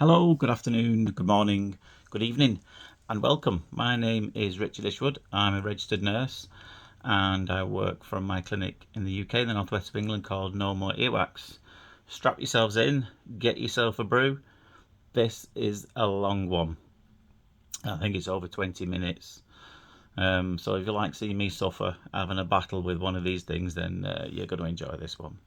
Hello, good afternoon, good morning, good evening, and welcome. My name is Richard Ishwood. I'm a registered nurse and I work from my clinic in the UK, in the northwest of England, called No More Earwax. Strap yourselves in, get yourself a brew. This is a long one. I think it's over 20 minutes. So if you like seeing me suffer having a battle with one of these things, then you're going to enjoy this one.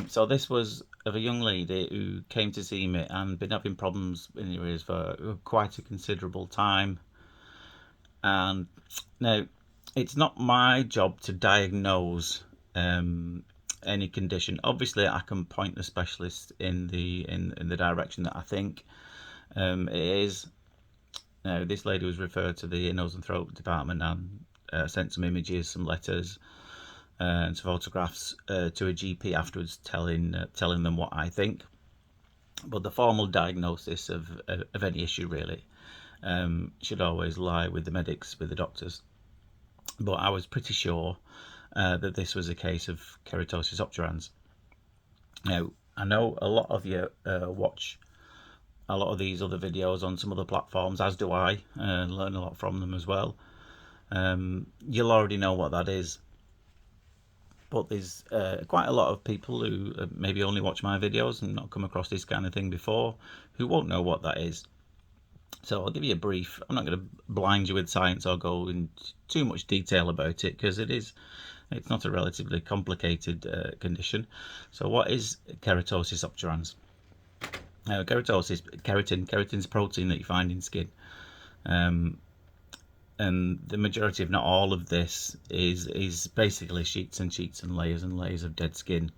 So this was of a young lady who came to see me and been having problems in her ears for quite a considerable time. And now, it's not my job to diagnose any condition. Obviously, I can point the specialist in the direction that I think it is. Now, this lady was referred to the ear, nose and throat department and sent some images, some letters, and some photographs to a GP afterwards, telling them what I think. But the formal diagnosis of any issue really should always lie with the medics, with the doctors. But I was pretty sure that this was a case of Keratosis Obturans. Now, I know a lot of you watch a lot of these other videos on some other platforms, as do I, and learn a lot from them as well. You'll already know what that is. But there's quite a lot of people who maybe only watch my videos and not come across this kind of thing before, who won't know what that is. So I'll give you a brief. I'm not going to blind you with science or go into too much detail about it, because it's not a relatively complicated condition. So what is Keratosis obturans? Keratosis, keratin's a protein that you find in skin. And the majority, if not all of this, is basically sheets and sheets and layers of dead skin.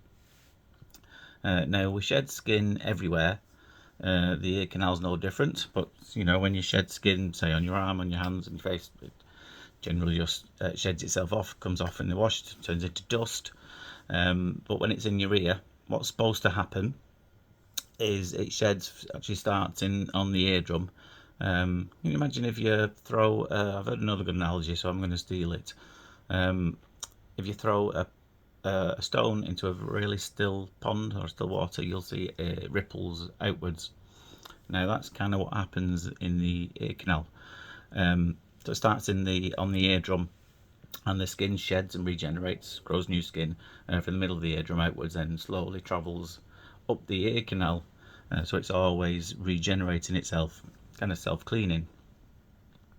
Now, we shed skin everywhere. The ear canal's no different, but when you shed skin, say on your arm, on your hands and your face, it generally just sheds itself off, comes off in the wash, turns into dust. But when it's in your ear, what's supposed to happen is it actually starts on the eardrum. Can you imagine if you throw, I've heard another good analogy, so I'm going to steal it. If you throw a stone into a really still pond or still water, you'll see it ripples outwards. Now that's kind of what happens in the ear canal. So it starts on the eardrum, and the skin sheds and regenerates, grows new skin from the middle of the eardrum outwards, and slowly travels up the ear canal. So it's always regenerating itself, kind of self-cleaning.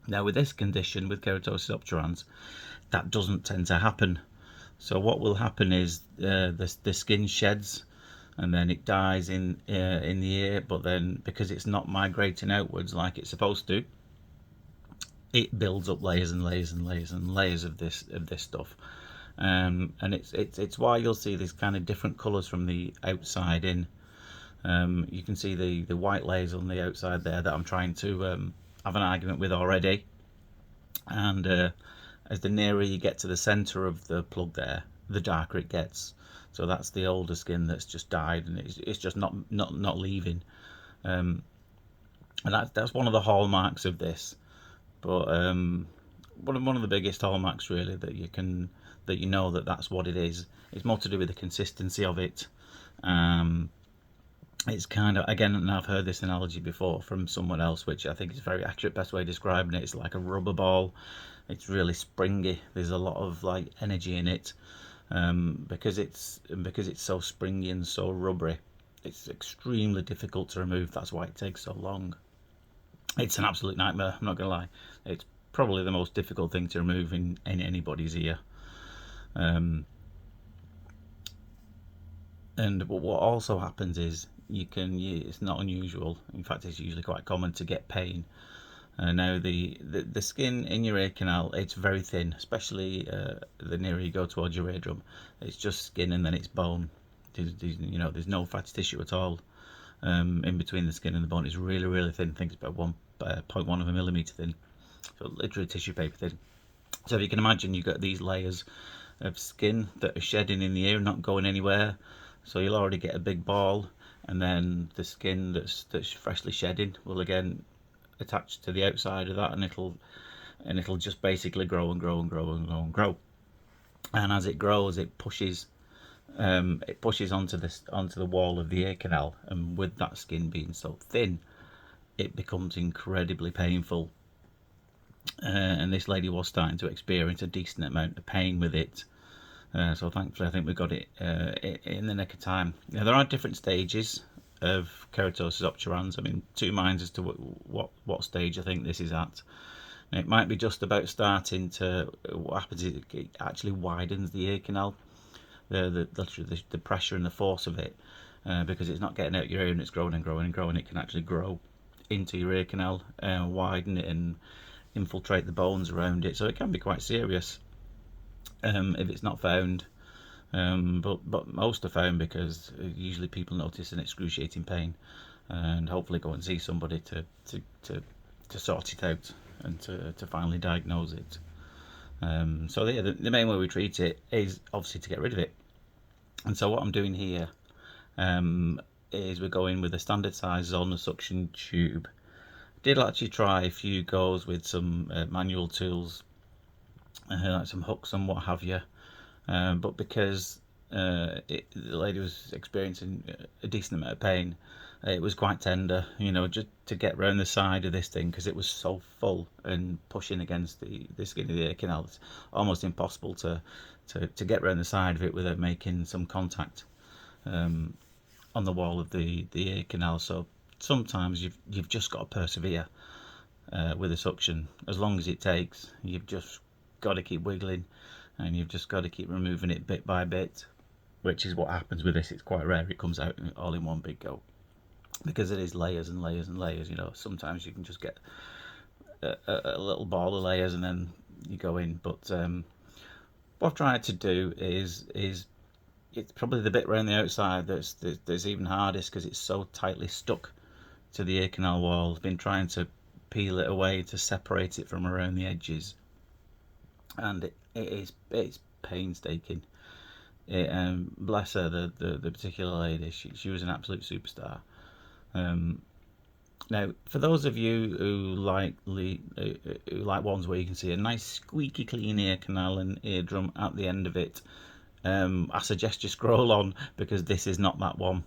Now, with this condition, with Keratosis obturans, that doesn't tend to happen. So what will happen is the skin sheds, and then it dies in the ear. But then, because it's not migrating outwards like it's supposed to, it builds up layers and layers and layers and layers of this stuff. And it's why you'll see these kind of different colours from the outside in. You can see the white layers on the outside there that I'm trying to have an argument with already. And as the nearer you get to the centre of the plug there, the darker it gets. So that's the older skin that's just died, and it's just not leaving. And that's one of the hallmarks of this. But one of the biggest hallmarks really that you know that's what it is. It's more to do with the consistency of it. It's kind of, again, and I've heard this analogy before from someone else, which I think is a very accurate. Best way of describing it, it's like a rubber ball. It's really springy. There's a lot of like energy in it, because it's so springy and so rubbery. It's extremely difficult to remove. That's why it takes so long. It's an absolute nightmare, I'm not gonna lie. It's probably the most difficult thing to remove in anybody's ear. And what also happens is it's not unusual, in fact it's usually quite common, to get pain. Now the skin in your ear canal, it's very thin, especially the nearer you go towards your eardrum. It's just skin and then it's bone. There's no fatty tissue at all in between the skin and the bone. It's really, really thin. I think it's about 1.1 of a millimetre thin, so literally tissue paper thin. So if you can imagine, you've got these layers of skin that are shedding in the ear, not going anywhere. So you'll already get a big ball, and then the skin that's freshly shedding will again attach to the outside of that, and it'll just basically grow and grow and grow and grow and grow. And as it grows, it pushes it pushes onto the wall of the ear canal, and with that skin being so thin, it becomes incredibly painful. And this lady was starting to experience a decent amount of pain with it. So thankfully, I think we got it in the nick of time. Now, there are different stages of Keratosis Obturans. I'm in two minds as to what stage I think this is at. And it might be just about starting to. What happens is it actually widens the ear canal. The pressure and the force of it, because it's not getting out your ear and it's growing and growing and growing. It can actually grow into your ear canal, widen it and infiltrate the bones around it. So it can be quite serious if it's not found. But most are found because usually people notice an excruciating pain, and hopefully go and see somebody to sort it out and to finally diagnose it. So yeah, the main way we treat it is obviously to get rid of it. And so what I'm doing here is we're going with a standard size zona suction tube. Did actually try a few goes with some manual tools, like some hooks and what have you, but because the lady was experiencing a decent amount of pain, it was quite tender, you know, just to get round the side of this thing, because it was so full and pushing against the skin of the ear canal. It's almost impossible to get round the side of it without making some contact on the wall of the ear canal. So sometimes you've just got to persevere with a suction, as long as it takes. You've just got to keep wiggling, and you've just got to keep removing it bit by bit, which is what happens with this. It's quite rare it comes out all in one big go, because it is layers and layers and layers. You know, sometimes you can just get a little ball of layers and then you go in. But what I've tried to do is it's probably the bit around the outside that's even hardest, because it's so tightly stuck to the ear canal wall. I've been trying to peel it away to separate it from around the edges, and it's painstaking. Bless her, the particular lady. She was an absolute superstar. Now, for those of you who like ones where you can see a nice squeaky clean ear canal and eardrum at the end of it, I suggest you scroll on, because this is not that one.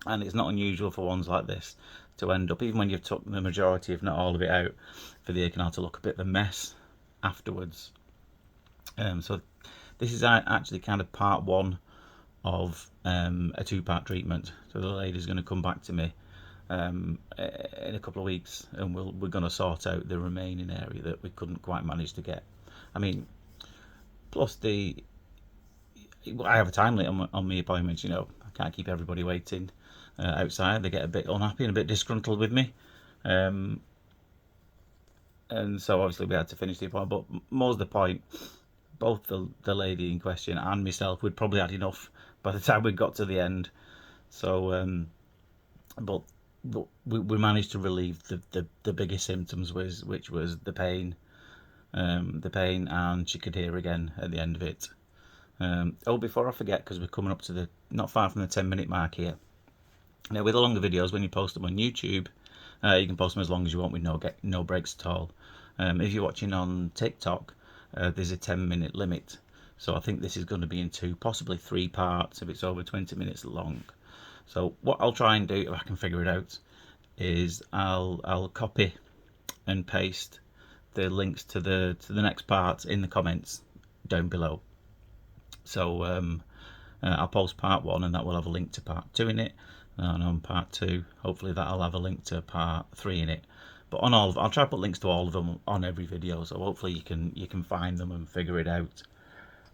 And it's not unusual for ones like this to end up, even when you've took the majority, if not all of it out, for the ear canal to look a bit of a mess afterwards. So this is actually kind of part one of a two-part treatment. So the lady's going to come back to me in a couple of weeks, and we're going to sort out the remaining area that we couldn't quite manage to get. I mean, plus I have a time limit on my appointments. You know, I can't keep everybody waiting outside. They get a bit unhappy and a bit disgruntled with me, and so obviously we had to finish the appointment. But more's the point, both the lady in question and myself, we'd probably had enough by the time we got to the end. So but we managed to relieve the biggest symptoms, which was the pain, and she could hear again at the end of it. Before I forget, because we're coming up to not far from the 10-minute mark here. Now, with the longer videos, when you post them on YouTube, you can post them as long as you want with no breaks at all. If you're watching on TikTok, there's a 10-minute limit. So I think this is going to be in 2, possibly 3 parts if it's over 20 minutes long. So what I'll try and do, if I can figure it out, is I'll copy and paste the links to the next part in the comments down below. So I'll post part 1, and that will have a link to part 2 in it, and on part 2 hopefully that'll have a link to part 3 in it. But on all I'll try to put links to all of them on every video, so hopefully you can find them and figure it out.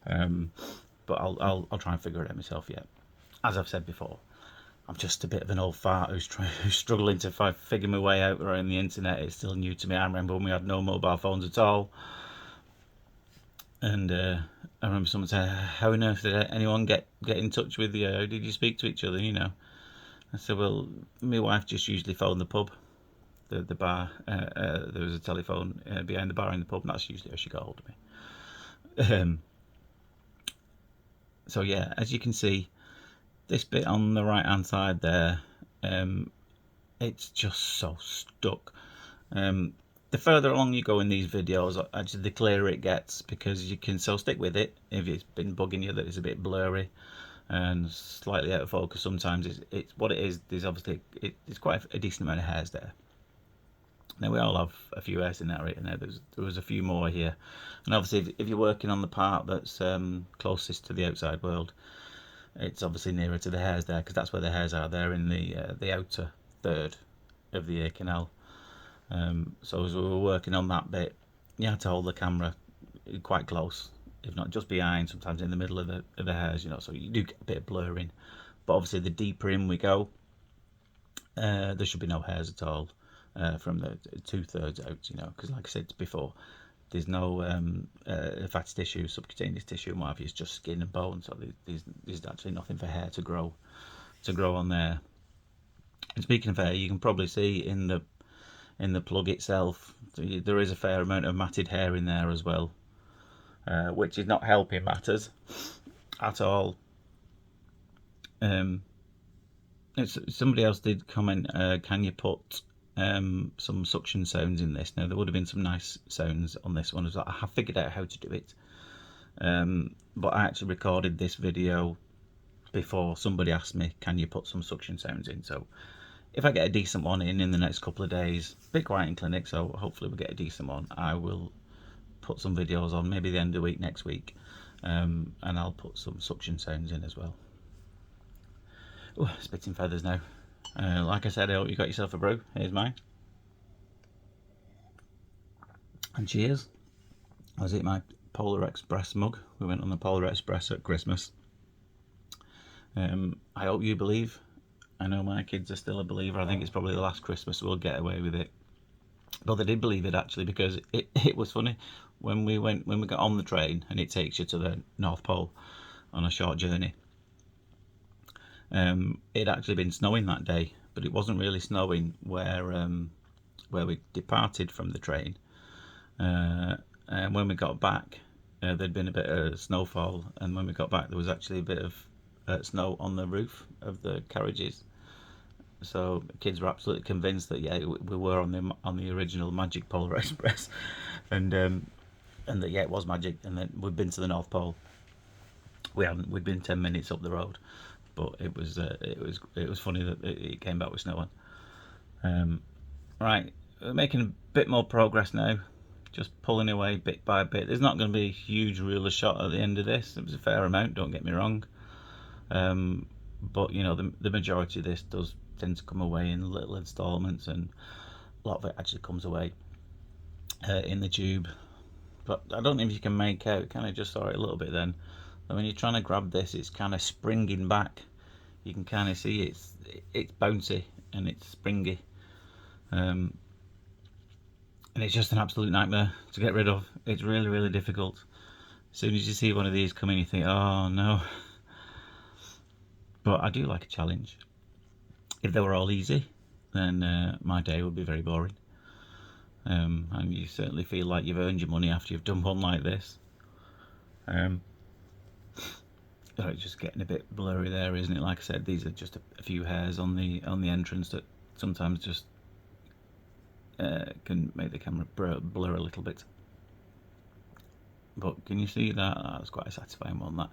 But I'll try and figure it out myself yet. As I've said before, I'm just a bit of an old fart who's struggling to figure my way out around the internet. It's still new to me. I remember when we had no mobile phones at all, and I remember someone saying, "How on earth did anyone get in touch with you? How did you speak to each other?" You know, I said, "Well, my wife just usually phoned the pub, the bar. There was a telephone behind the bar in the pub, and that's usually how she got hold of me." So yeah, as you can see, this bit on the right hand side there, it's just so stuck. The further along you go in these videos, actually the clearer it gets, because you can still stick with it if it's been bugging you that it's a bit blurry. and slightly out of focus sometimes. It's what it is. There's obviously it's quite a decent amount of hairs there. Now we all have a few hairs in that area. Now there was a few more here, and obviously if you're working on the part that's closest to the outside world, it's obviously nearer to the hairs there, because that's where the hairs are. They're in the outer third of the ear canal. So as we were working on that bit, you had to hold the camera quite close, if not just behind, sometimes in the middle of the hairs, you know, so you do get a bit of blurring. But obviously the deeper in we go, there should be no hairs at all from the 2/3 out, you know, because like I said before, there's no fatty tissue, subcutaneous tissue and what have you. It's just skin and bone, so there's actually nothing for hair to grow on there. And speaking of hair, you can probably see in the plug itself, there is a fair amount of matted hair in there as well, which is not helping matters at all. Somebody else did comment, can you put some suction sounds in this? Now there would have been some nice sounds on this one as well. I have figured out how to do it, but I actually recorded this video before somebody asked me, can you put some suction sounds in? So if I get a decent one in the next couple of days, a bit quiet in clinic, so hopefully we'll get a decent one, I will put some videos on, maybe the end of the week next week, and I'll put some suction sounds in as well. Ooh, spitting feathers now. Like I said, I hope you got yourself a brew. Here's mine. And cheers. I was eating my Polar Express mug. We went on the Polar Express at Christmas. I hope you believe. I know my kids are still a believer. I think it's probably the last Christmas we'll get away with it. But they did believe it actually, because it was funny when we got on the train and it takes you to the North Pole on a short journey. It had actually been snowing that day, but it wasn't really snowing where we departed from the train. And when we got back, there'd been a bit of snowfall, and when we got back, there was actually a bit of snow on the roof of the carriages. So the kids were absolutely convinced that we were on the original Magic Polar Express, and that it was magic, and that we'd been to the North Pole. We hadn't. We'd been 10 minutes up the road, but it was funny that it came back with snow on. Right, we're making a bit more progress now, just pulling away bit by bit. There's not going to be a huge ruler shot at the end of this. It was a fair amount, don't get me wrong, but you know, the majority of this does tend to come away in little installments, and a lot of it actually comes away in the tube. But I don't know if you can make out, kind of just saw it a little bit then, and when you're trying to grab this, it's kind of springing back. You can kind of see it's bouncy and it's springy, and it's just an absolute nightmare to get rid of. It's really, really difficult. As soon as you see one of these come in, you think, oh no. But I do like a challenge. If they were all easy, then my day would be very boring. And you certainly feel like you've earned your money after you've done one like this. It's just getting a bit blurry there, isn't it? Like I said, these are just a few hairs on the entrance that sometimes just can make the camera blur a little bit. But can you see that? That's quite a satisfying one, that.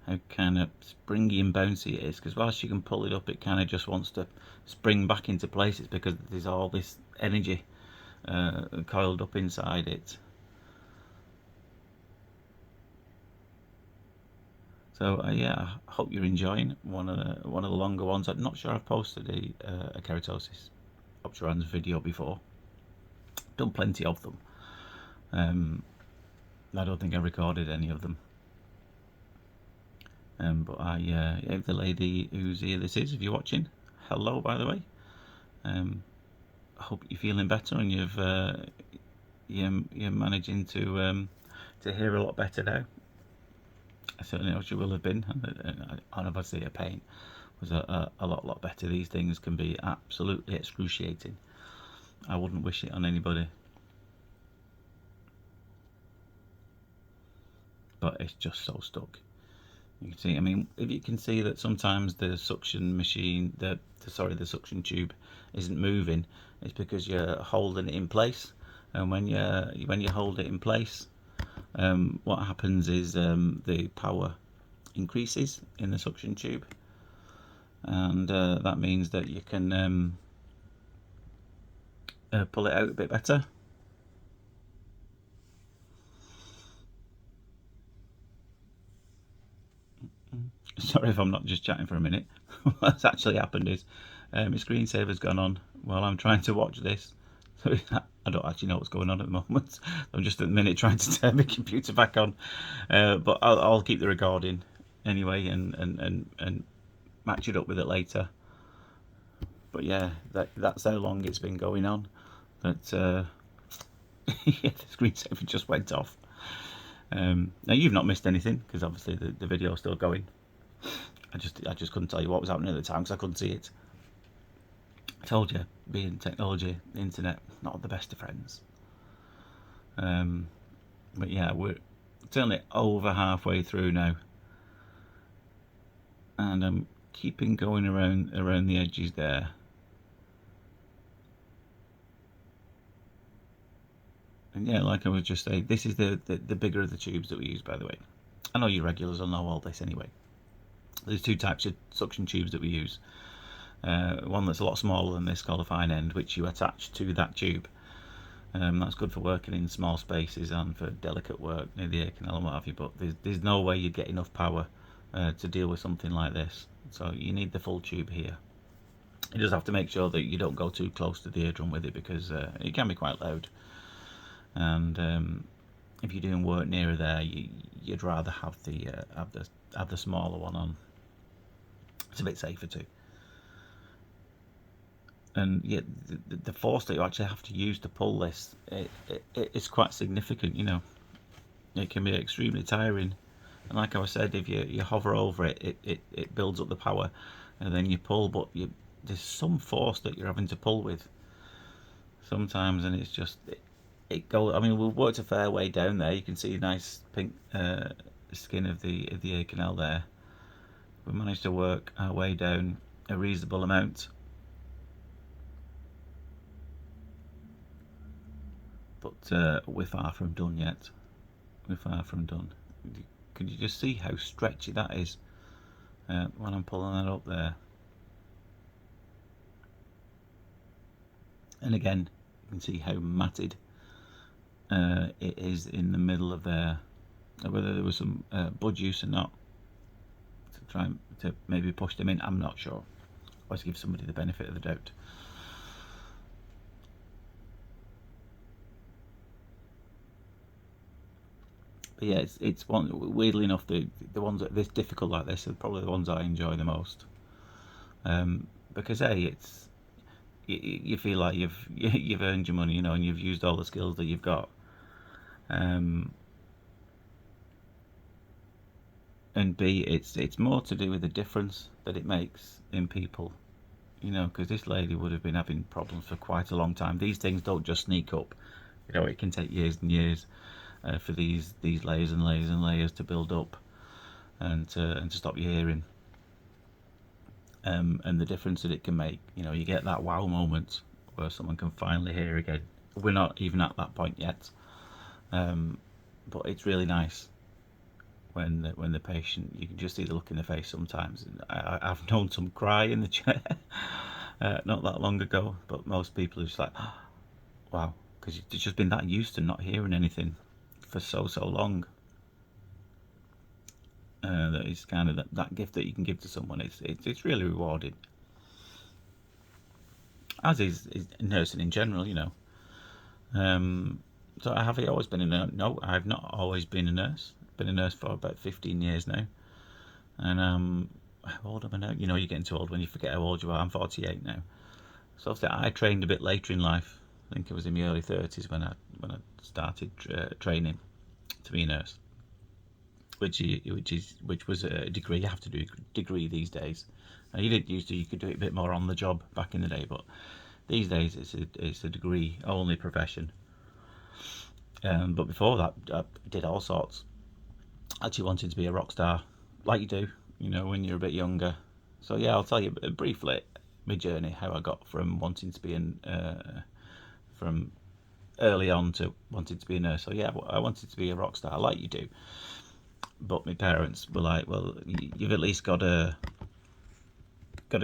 How kind of springy and bouncy it is, because whilst you can pull it up, it kind of just wants to spring back into place. It's because there's all this energy coiled up inside it. So yeah, I hope you're enjoying one of the longer ones. I'm not sure I've posted a Keratosis Obturans video before. Done plenty of them. I don't think I recorded any of them. But if the lady whose ear this is, if you're watching, hello, by the way. I hope you're feeling better and you're managing to hear a lot better now. I certainly know you will have been, and obviously your pain was a lot better. These things can be absolutely excruciating. I wouldn't wish it on anybody, but it's just so stuck. You can see, I mean, if you can see that sometimes the suction machine, the suction tube isn't moving, it's because you're holding it in place. And when you hold it in place, what happens is the power increases in the suction tube, and that means that you can pull it out a bit better. Sorry if I'm not just chatting for a minute. What's actually happened is my screensaver's gone on while I'm trying to watch this. So I don't actually know what's going on at the moment. I'm just at the minute trying to turn my computer back on. But I'll keep the recording anyway and match it up with it later. But yeah, that's how long it's been going on. That yeah, the screensaver just went off. Now you've not missed anything because obviously the video's still going. I just couldn't tell you what was happening at the time because I couldn't see it. I told you, being technology, the internet, not the best of friends. But yeah, we're certainly over halfway through now, and I'm keeping going around the edges there. And yeah, like I was just saying, this is the bigger of the tubes that we use, by the way. I know you regulars will know all this anyway. There's two types of suction tubes that we use. One that's a lot smaller than this, called a fine end, which you attach to that tube. That's good for working in small spaces and for delicate work near the ear canal and what have you, but there's no way you'd get enough power to deal with something like this. So you need the full tube here. You just have to make sure that you don't go too close to the eardrum with it, because it can be quite loud. And if you're doing work nearer there, you'd rather have the smaller one on. It's a bit safer too. And yeah, the force that you actually have to use to pull this, it's quite significant, you know. It can be extremely tiring, and like I said, if you hover over it, it builds up the power, and then you pull, but there's some force that you're having to pull with sometimes, and it's just it goes. I mean, we've worked a fair way down there. You can see nice pink skin of the ear canal there. We managed to work our way down a reasonable amount. But we're far from done yet. We're far from done. Can you just see how stretchy that is when I'm pulling that up there? And again, you can see how matted it is in the middle of there. Whether there was some bud use or not to try to maybe push them in, I'm not sure. Always give somebody the benefit of the doubt. But yeah, it's one, weirdly enough, the ones that are this difficult like this are probably the ones I enjoy the most, because it's you feel like you've earned your money, you know, and you've used all the skills that you've got, and B, it's more to do with the difference that it makes in people, you know, because this lady would have been having problems for quite a long time. These things don't just sneak up, you know, it can take years and years for these layers and layers and layers to build up and to stop your hearing. And the difference that it can make, you know, you get that wow moment where someone can finally hear again. We're not even at that point yet, but it's really nice when the patient, you can just see the look in the face sometimes. I've known some cry in the chair not that long ago, but most people are just like, oh, wow, because it's just been that used to not hearing anything for so long. That is kind of that gift that you can give to someone. It's really rewarding, as is nursing in general, you know. So have I always been a nurse? No, I've not always been a nurse. I've been a nurse for about 15 years now. And how old am I now? You know, you're getting too old when you forget how old you are. I'm 48 now. So I trained a bit later in life. I think it was in my early 30s when I started training to be a nurse, which was a degree. You have to do a degree these days. You didn't used to. You could do it a bit more on the job back in the day, but these days it's a degree only profession. But before that, I did all sorts. Actually wanted to be a rock star, like you do, you know, when you're a bit younger. So yeah, I'll tell you briefly my journey, how I got from wanting to be from early on to wanting to be a nurse. So yeah, I wanted to be a rock star, like you do. but my parents were like, well, you've at least got to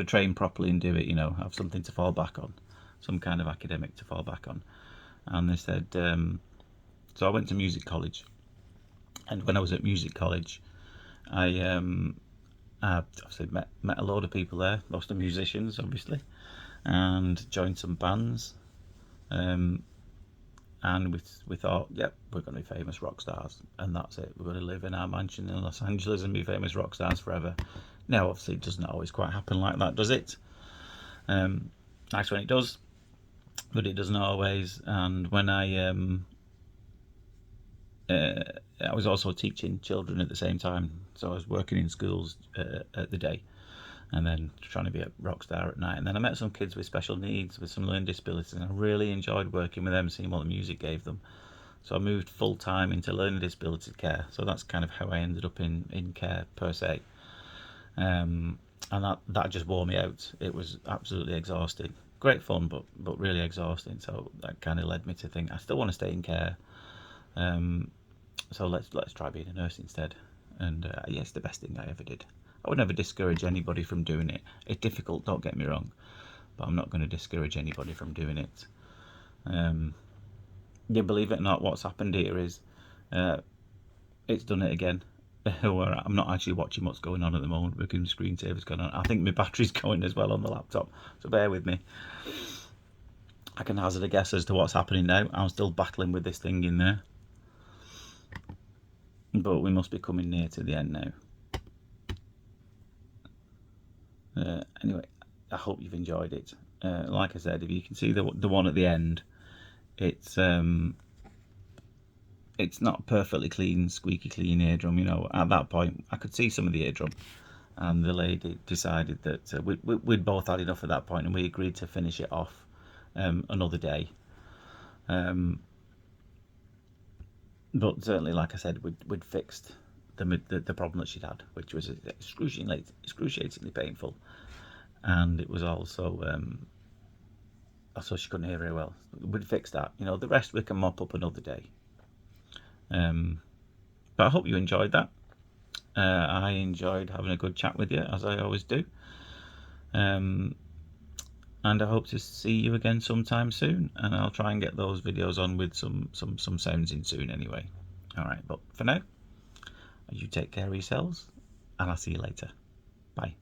train properly and do it, you know, have something to fall back on, some kind of academic to fall back on. And they said, so I went to music college, and when I was at music college, I obviously met a load of people there, lots of musicians, obviously, and joined some bands. And we thought, yep, we're going to be famous rock stars, and that's it. We're going to live in our mansion in Los Angeles and be famous rock stars forever. Now, obviously, it doesn't always quite happen like that, does it? Nice when it does, but it doesn't always. And when I was also teaching children at the same time, so I was working in schools at the day, and then trying to be a rock star at night. And then I met some kids with special needs, with some learning disabilities, and I really enjoyed working with them, seeing what the music gave them. So I moved full time into learning disability care. So that's kind of how I ended up in care per se. And that just wore me out. It was absolutely exhausting. Great fun, but really exhausting. So that kind of led me to think I still want to stay in care. So let's try being a nurse instead. And yes, the best thing I ever did. I would never discourage anybody from doing it. It's difficult, don't get me wrong, but I'm not going to discourage anybody from doing it. Yeah, believe it or not, what's happened here is it's done it again. I'm not actually watching what's going on at the moment. Looking at screensavers going on. I think my battery's going as well on the laptop, so bear with me. I can hazard a guess as to what's happening now. I'm still battling with this thing in there, but we must be coming near to the end now. Anyway, I hope you've enjoyed it. Like I said, if you can see the one at the end, it's not perfectly clean, squeaky clean eardrum. You know, at that point, I could see some of the eardrum, and the lady decided that we'd both had enough at that point, and we agreed to finish it off another day. But certainly, like I said, we'd fixed the problem that she'd had, which was excruciatingly painful, and it was also so she couldn't hear very well. We'd fixed that. You know, the rest we can mop up another day. But I hope you enjoyed that. I enjoyed having a good chat with you, as I always do. And I hope to see you again sometime soon. And I'll try and get those videos on with some sounds in soon anyway. Alright, but for now, you take care of yourselves, and I'll see you later. Bye.